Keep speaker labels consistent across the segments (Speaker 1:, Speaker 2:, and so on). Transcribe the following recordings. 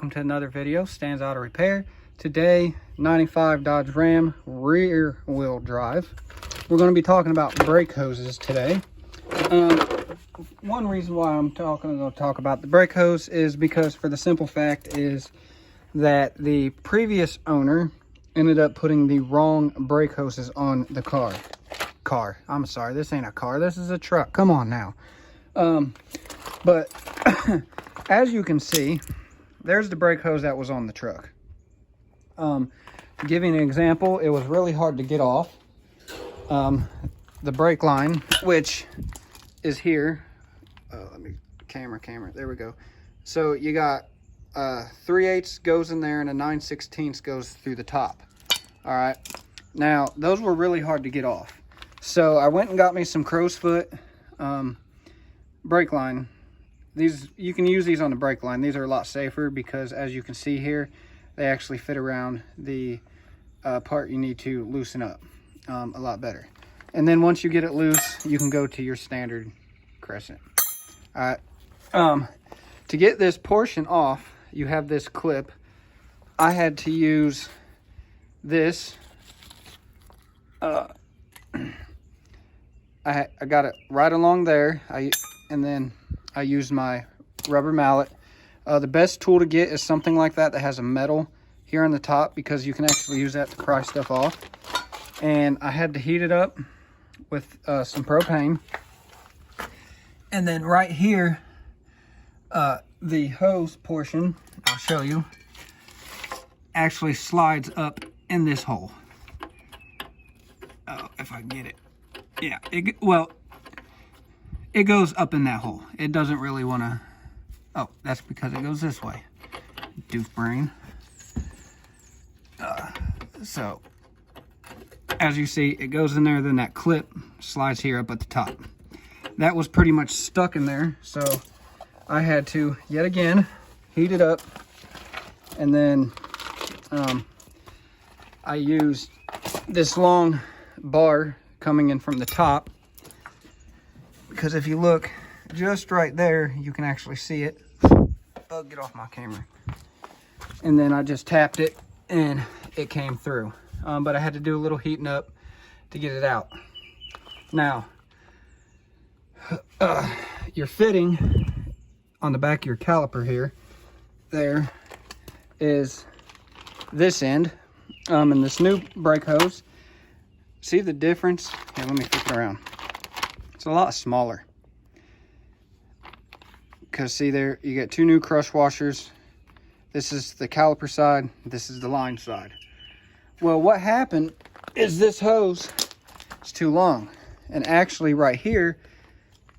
Speaker 1: Welcome to another video, Stands Auto Repair. Today, 95 Dodge Ram rear wheel drive. We're going to be talking about brake hoses today. One reason why I'm going to talk about the brake hose is because for the simple fact is that the previous owner ended up putting the wrong brake hoses on the car. I'm sorry, this ain't a car, this is a truck. Come on now. But as you can see, there's the brake hose that was on the truck. To give you an example, it was really hard to get off. The brake line, which is here. Let me, camera, there we go. So you got 3/8 goes in there and a 9/16 goes through the top. All right. Now, those were really hard to get off. So I went and got me some crow's foot brake line. These, you can use these on the brake line. These are a lot safer because, as you can see here, they actually fit around the part you need to loosen up a lot better. And then once you get it loose, you can go to your standard crescent. All right. To get this portion off, you have this clip. I had to use this. I got it right along there. And then I used my rubber mallet. The best tool to get is something like that has a metal here on the top, because you can actually use that to pry stuff off. And I had to heat it up with some propane. And then right here, the hose portion, I'll show you, actually slides up in this hole. Oh, if I can get it. Yeah, it goes up in that hole. It doesn't really want to... Oh, that's because it goes this way. Doof brain. So, as you see, it goes in there, then that clip slides here up at the top. That was pretty much stuck in there, so I had to, yet again, heat it up. And then I used this long bar coming in from the top, because if you look just right there, you can actually see it. Oh, get off my camera. And then I just tapped it and it came through. But I had to do a little heating up to get it out. Now, your fitting on the back of your caliper here, there is this end. And this new brake hose, see the difference? Here, let me flip it around. It's a lot smaller. Because see there, you get two new crush washers. This is the caliper side, this is the line side. Well, what happened is this hose is too long. And actually right here,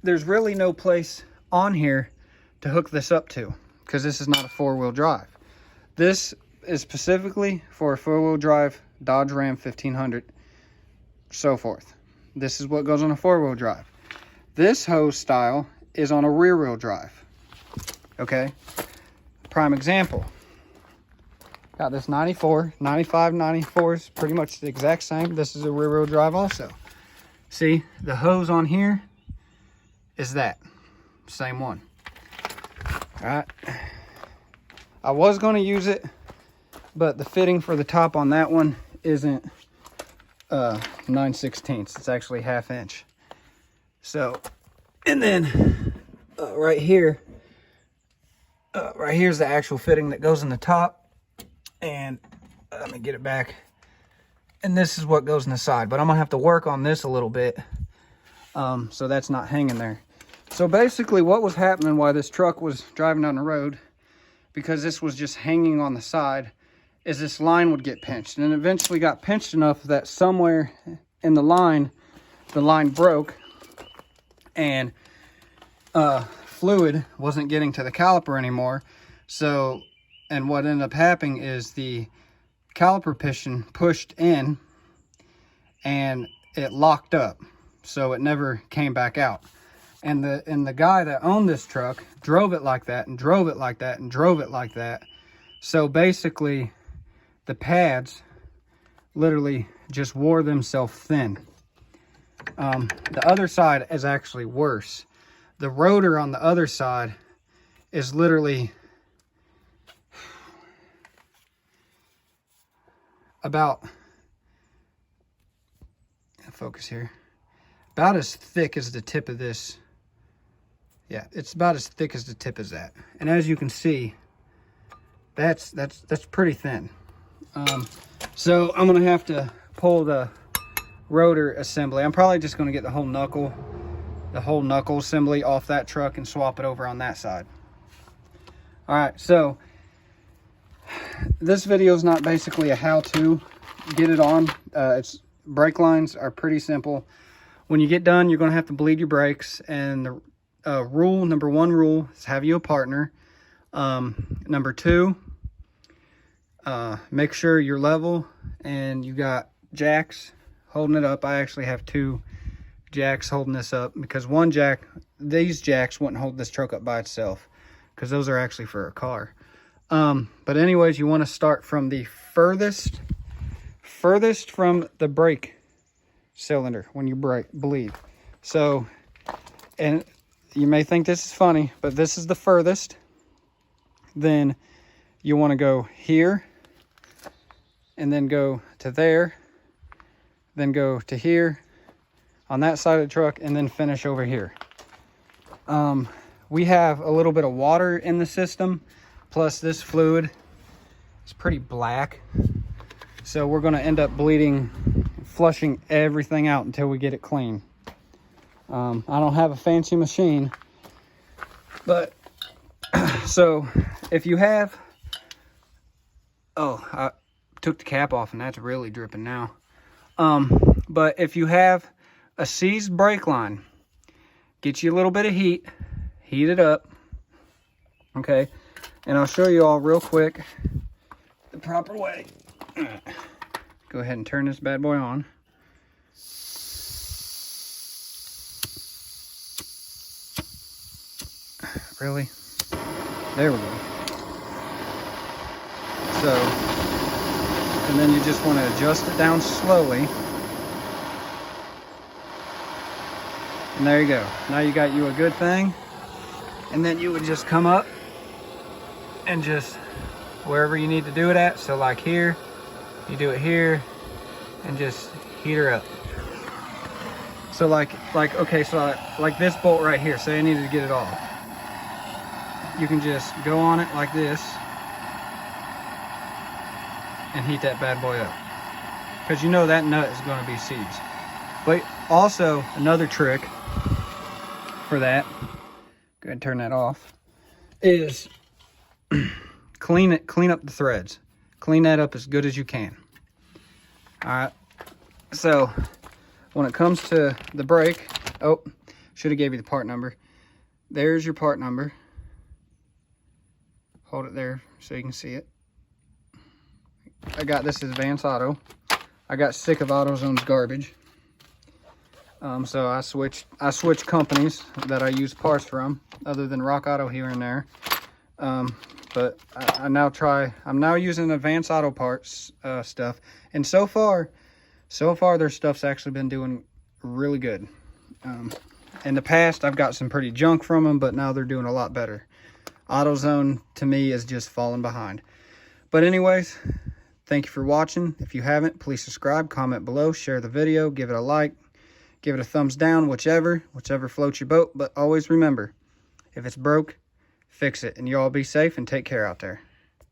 Speaker 1: there's really no place on here to hook this up to, because this is not a four-wheel drive. This is specifically for a four-wheel drive Dodge Ram 1500, so forth. This is what goes on a four-wheel drive. This hose style is on a rear-wheel drive. Okay, prime example. Got this 94, 95, 94 is pretty much the exact same. This is a rear-wheel drive also. See, the hose on here is that same one. All right, I was going to use it, but the fitting for the top on that one isn't 9/16. It's actually 1/2 inch. So, and then right here's the actual fitting that goes in the top. And let me get it back. And this is what goes in the side, but I'm gonna have to work on this a little bit, so that's not hanging there. So basically what was happening while this truck was driving down the road, because this was just hanging on the side, is this line would get pinched, and it eventually got pinched enough that somewhere in the line broke, and fluid wasn't getting to the caliper anymore. So, and what ended up happening is the caliper piston pushed in and it locked up, so it never came back out. And the guy that owned this truck drove it like that and drove it like that and drove it like that. So basically the pads literally just wore themselves thin. The other side is actually worse. The rotor on the other side is literally about, focus here, about as thick as the tip of this. Yeah, it's about as thick as the tip is that. And as you can see, that's pretty thin. So I'm gonna have to pull the rotor assembly. I'm probably just gonna get the whole knuckle assembly off that truck and swap it over on that side. All right, so this video is not basically a how-to get it on. Brake lines are pretty simple. When you get done, you're gonna have to bleed your brakes, and the number one rule is have you a partner. Number two, make sure you're level and you got jacks holding it up. I actually have 2 jacks holding this up, because these jacks wouldn't hold this truck up by itself, because those are actually for a car. But anyways, you want to start from the furthest from the brake cylinder when you bleed. So, and you may think this is funny, but this is the furthest. Then you want to go here, and then go to there, then go to here on that side of the truck, and then finish over here. We have a little bit of water in the system, plus this fluid is pretty black, so we're going to end up flushing everything out until we get it clean. I don't have a fancy machine, but so if you have, oh, I took the cap off and that's really dripping now. But if you have a seized brake line, get you a little bit of heat it up, okay? And I'll show you all real quick the proper way. Go ahead and turn this bad boy on. Really? There we go. So, and then you just want to adjust it down slowly. And there you go. Now you got you a good thing. And then you would just come up and just wherever you need to do it at. So like here, you do it here and just heat her up. So okay, so like this bolt right here, say I needed to get it off. You can just go on it like this and heat that bad boy up, because you know that nut is going to be seized. But also another trick for that, go ahead and turn that off, is clean up the threads. Clean that up as good as you can. All right, so when it comes to the brake, oh, should have gave you the part number. There's your part number. Hold it there so you can see it. I got this as Advance Auto. I got sick of AutoZone's garbage. So I switched companies that I use parts from, other than Rock Auto here and there. But I'm now using Advance Auto Parts stuff. And so far their stuff's actually been doing really good. In the past, I've got some pretty junk from them, but now they're doing a lot better. AutoZone, to me, is just falling behind. But anyways, thank you for watching. If you haven't, please subscribe, comment below, share the video, give it a like, give it a thumbs down, whichever floats your boat. But always remember, if it's broke, fix it. And you all be safe and take care out there.